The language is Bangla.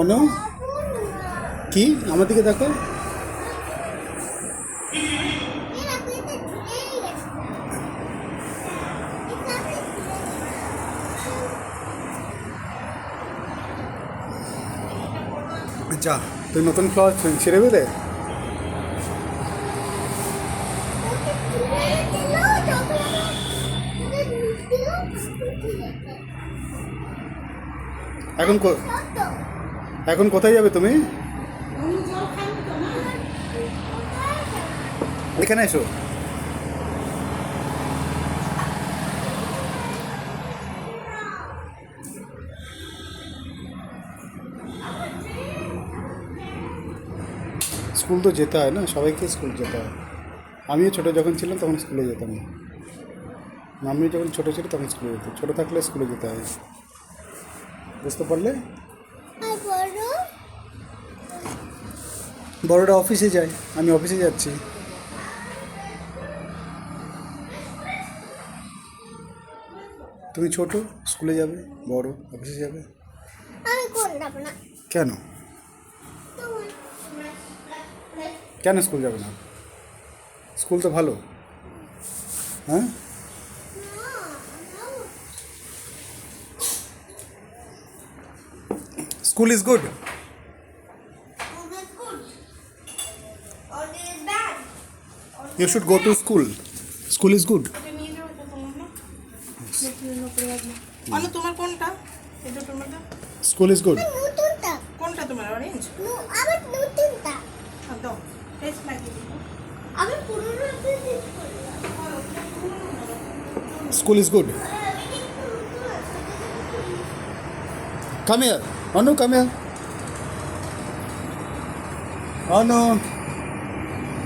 অনু কি আমার দিকে দেখো। যা তুই নতুন ক্লাস ছেড়ে বেলে। এখন এখন কোথায় যাবে তুমি? এখানে এসো। স্কুল তো যেতে হয় না, সবাইকে স্কুল যেতে হয়। আমিও ছোটো যখন ছিলাম তখন স্কুলে যেতাম। আমিও যখন ছোটো ছিল তখন স্কুলে যেতাম। ছোটো থাকলে স্কুলে যেতে হয়, বুঝতে পারলে? বড়োটা অফিসে যায়, আমি অফিসে যাচ্ছি। তুমি ছোট, স্কুলে যাবে, বড় অফিসে যাবে। কেন কেন স্কুল যাবে না? স্কুল তো ভালো। হ্যাঁ, school is good. You should go to school. School is good. তোমার কোনটা? এই দুটোর মধ্যে School is good. কোনটা তোমার? অরেঞ্জ? আমার নতুনটা। দাও, টেস্ট লাগিয়ে দিই। আমি পুরোনো School is good. Come here. Anu, come here. Anu.